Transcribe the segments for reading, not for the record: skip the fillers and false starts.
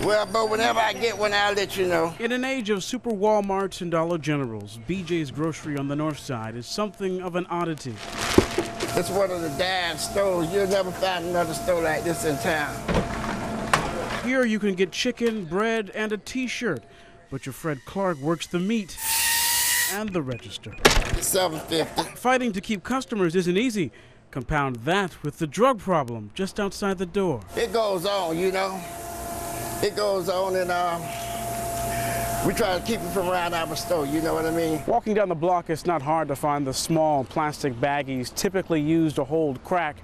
Well, but whenever I get one, I'll let you know. In an age of super Walmarts and Dollar Generals, BJ's Grocery on the north side is something of an oddity. It's one of the dime stores. You'll never find another store like this in town. Here you can get chicken, bread, and a t-shirt. Butcher Fred Clark works the meat and the register. $7.50. Fighting to keep customers isn't easy. Compound that with the drug problem just outside the door. It goes on, you know. It goes on, and we try to keep it from around our store, you know what I mean? Walking down the block, it's not hard to find the small plastic baggies typically used to hold crack.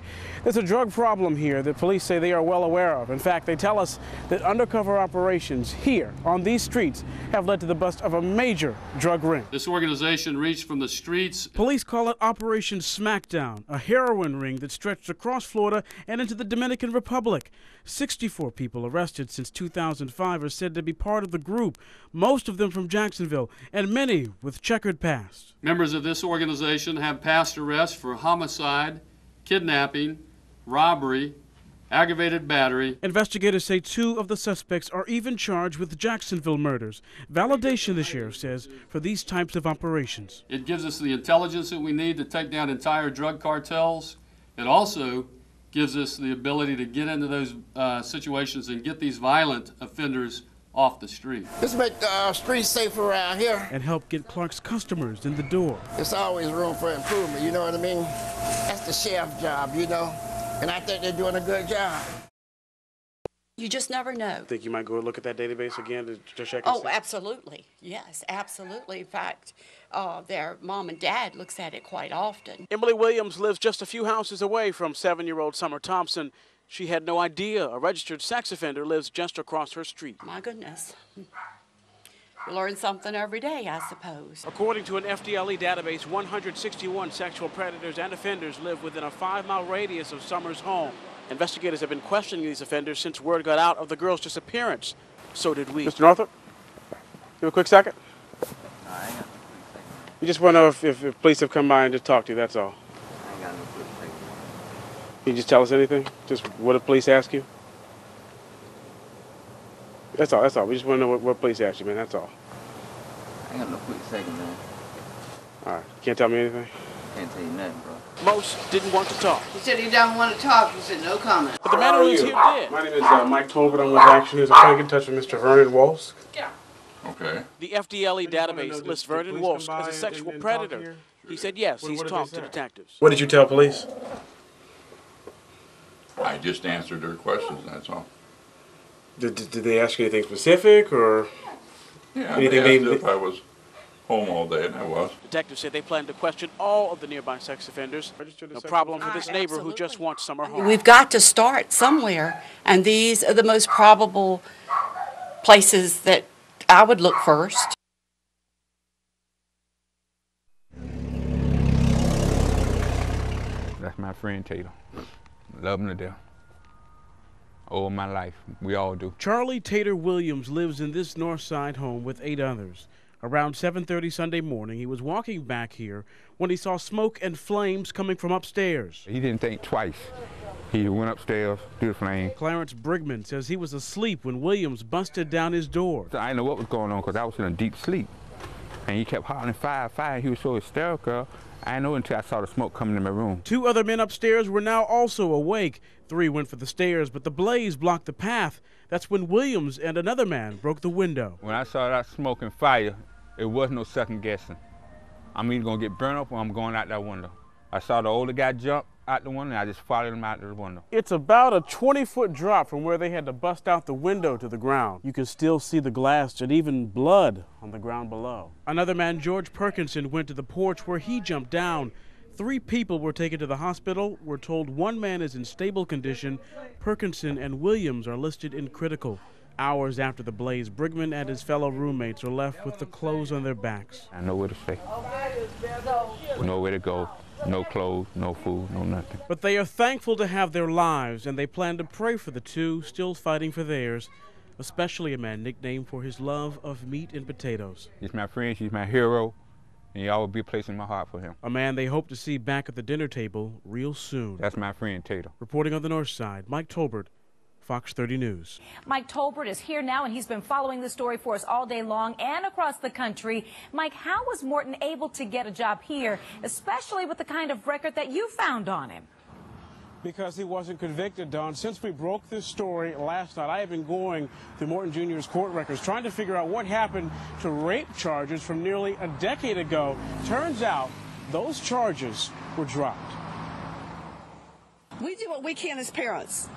There's a drug problem here that police say they are well aware of. In fact, they tell us that undercover operations here on these streets have led to the bust of a major drug ring. This organization reached from the streets. Police call it Operation Smackdown, a heroin ring that stretched across Florida and into the Dominican Republic. 64 people arrested since 2005 are said to be part of the group, most of them from Jacksonville, and many with checkered pasts. Members of this organization have past arrests for homicide, kidnapping, robbery, aggravated battery. Investigators say 2 of the suspects are even charged with Jacksonville murders. Validation, the sheriff says, for these types of operations. It gives us the intelligence that we need to take down entire drug cartels. It also gives us the ability to get into those situations and get these violent offenders off the street. Let's make the streets safer around here. And help get Clark's customers in the door. There's always room for improvement, you know what I mean? That's the sheriff's job, you know? And I think they're doing a good job. You just never know. Think you might go look at that database again to check and Oh, see? absolutely. Yes, absolutely. In fact, their mom and dad looks at it quite often. Emily Williams lives just a few houses away from 7-year-old Summer Thompson. She had no idea a registered sex offender lives just across her street. My goodness. You learn something every day, I suppose. According to an FDLE database, 161 sexual predators and offenders live within a 5-mile radius of Summer's home. Investigators have been questioning these offenders since word got out of the girl's disappearance. So did we. Mr. Northup, give a quick second. We just want to know if police have come by and just talked to you, that's all. I ain't got no quick second. Can you just tell us anything? Just what did police ask you? That's all, that's all. We just want to know what police asked you, man, that's all. I ain't got no quick second, man. All right, can't tell me anything? Can't tell you nothing, bro. Most didn't want to talk. He said he don't want to talk. He said no comment. But the man who lives here did. My name is Mike Tolbert. I'm with Action News. I'm trying to get in touch with Mr. Vernon Walsh. Yeah. Okay. The FDLE database lists Vernon Walsh as a sexual predator. He said yes, he's talked to detectives. What did you tell police? I just answered their questions, that's all. Did they ask you anything specific, or Yeah, anything they asked if I was home all day, and I was. Detectives said they plan to question all of the nearby sex offenders. No problem for this neighbor who just wants Summer home. We've got to start somewhere, and these are the most probable places that I would look first. That's my friend Taylor. Love him to death. All my life, we all do. Charlie Tater Williams lives in this north side home with 8 others. Around 7:30 Sunday morning, he was walking back here when he saw smoke and flames coming from upstairs. He didn't think twice. He went upstairs through the flame. Clarence Brigman says he was asleep when Williams busted down his door. So I didn't know what was going on because I was in a deep sleep. And he kept hollering fire, fire. He was so hysterical. I didn't know until I saw the smoke coming in my room. 2 other men upstairs were now also awake. 3 went for the stairs, but the blaze blocked the path. That's when Williams and another man broke the window. When I saw that smoke and fire, it wasn't no second guessing. I'm either gonna get burned up or I'm going out that window. I saw the older guy jump out the window and I just followed him out the window. It's about a 20-foot drop from where they had to bust out the window to the ground. You can still see the glass and even blood on the ground below. Another man, George Perkinson, went to the porch where he jumped down. 3 people were taken to the hospital. We're told 1 man is in stable condition. Perkinson and Williams are listed in critical. Hours after the blaze, Brigman and his fellow roommates are left with the clothes on their backs. I know where to stay, nowhere to go, no clothes, no food, no nothing. But they are thankful to have their lives, and they plan to pray for the 2 still fighting for theirs, especially a man nicknamed for his love of meat and potatoes. He's my friend, he's my hero, and he always be a place in my heart for him. A man they hope to see back at the dinner table real soon. That's my friend Taylor. Reporting on the north side, Mike Tolbert, Fox 30 News. Mike Tolbert is here now, and he's been following the story for us all day long and across the country. Mike, how was Morton able to get a job here, especially with the kind of record that you found on him? Because he wasn't convicted, Don. Since we broke this story last night, I have been going through Morton Jr.'s court records, trying to figure out what happened to rape charges from nearly a decade ago. Turns out those charges were dropped. We do what we can as parents,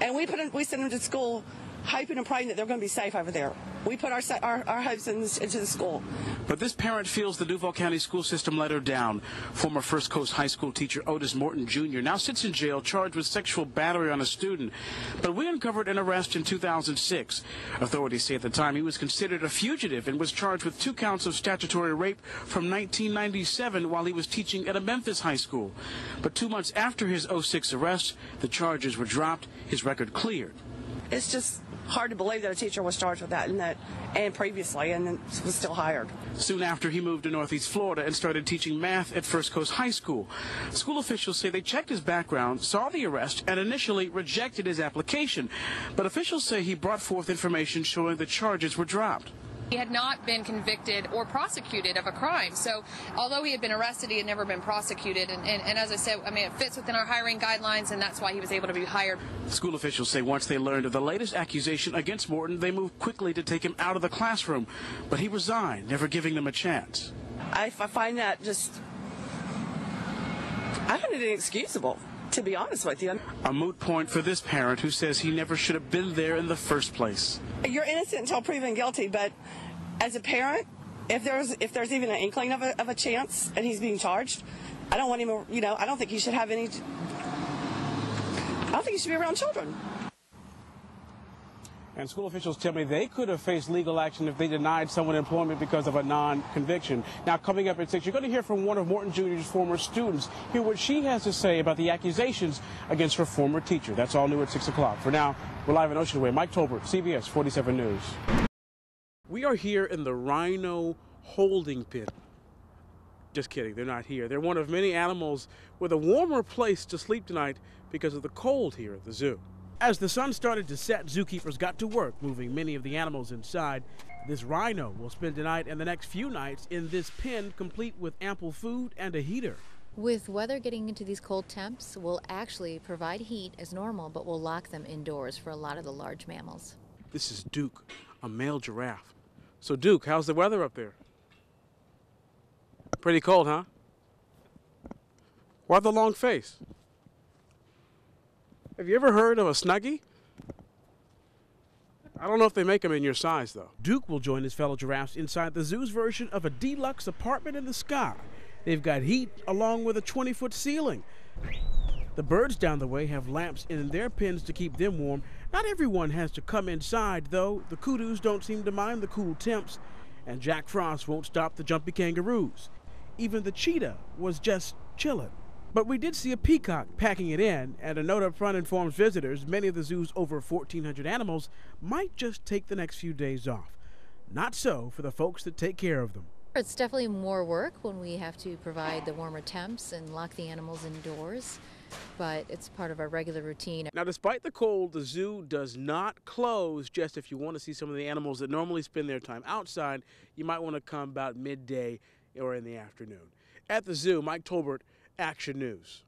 and we send them to school hoping and praying that they're going to be safe over there. We put our hopes into the school. But this parent feels the Duval County school system let her down. Former First Coast High School teacher Otis Morton Jr. now sits in jail charged with sexual battery on a student. But we uncovered an arrest in 2006. Authorities say at the time he was considered a fugitive and was charged with 2 counts of statutory rape from 1997 while he was teaching at a Memphis high school. But 2 months after his 2006 arrest, the charges were dropped, his record cleared. It's just hard to believe that a teacher was charged with that and previously and then was still hired. Soon after, he moved to Northeast Florida and started teaching math at First Coast High School. School officials say they checked his background, saw the arrest, and initially rejected his application. But officials say he brought forth information showing the charges were dropped. He had not been convicted or prosecuted of a crime. So although he had been arrested, he had never been prosecuted. And as I said, I mean, it fits within our hiring guidelines, and that's why he was able to be hired. School officials say once they learned of the latest accusation against Morton, they moved quickly to take him out of the classroom. But he resigned, never giving them a chance. I find that I find it inexcusable, to be honest with you. A moot point for this parent who says he never should have been there in the first place. You're innocent until proven guilty, but as a parent, if there's even an inkling of a chance and he's being charged, I don't want him, I don't think he should have any, I don't think he should be around children. And school officials tell me they could have faced legal action if they denied someone employment because of a non-conviction. Now, coming up at 6, you're going to hear from one of Morton Jr.'s former students. Hear what she has to say about the accusations against her former teacher. That's all new at 6 o'clock. For now, we're live in Ocean Way. Mike Tolbert, CBS 47 News. We are here in the rhino holding pen. Just kidding, they're not here. They're one of many animals with a warmer place to sleep tonight because of the cold here at the zoo. As the sun started to set, zookeepers got to work moving many of the animals inside. This rhino will spend tonight and the next few nights in this pen, complete with ample food and a heater. With weather getting into these cold temps, we'll actually provide heat as normal, but we'll lock them indoors for a lot of the large mammals. This is Duke, a male giraffe. So Duke, how's the weather up there? Pretty cold, huh? Why the long face? Have you ever heard of a Snuggie? I don't know if they make them in your size, though. Duke will join his fellow giraffes inside the zoo's version of a deluxe apartment in the sky. They've got heat along with a 20-foot ceiling. The birds down the way have lamps in their pens to keep them warm. Not everyone has to come inside, though. The kudus don't seem to mind the cool temps, and Jack Frost won't stop the jumpy kangaroos. Even the cheetah was just chilling. But we did see a peacock packing it in, and a note up front informs visitors many of the zoo's over 1,400 animals might just take the next few days off. Not so for the folks that take care of them. It's definitely more work when we have to provide the warmer temps and lock the animals indoors, but it's part of our regular routine. Now, despite the cold, the zoo does not close. Just if you want to see some of the animals that normally spend their time outside, you might want to come about midday or in the afternoon. At the zoo, Mike Tolbert, Action News.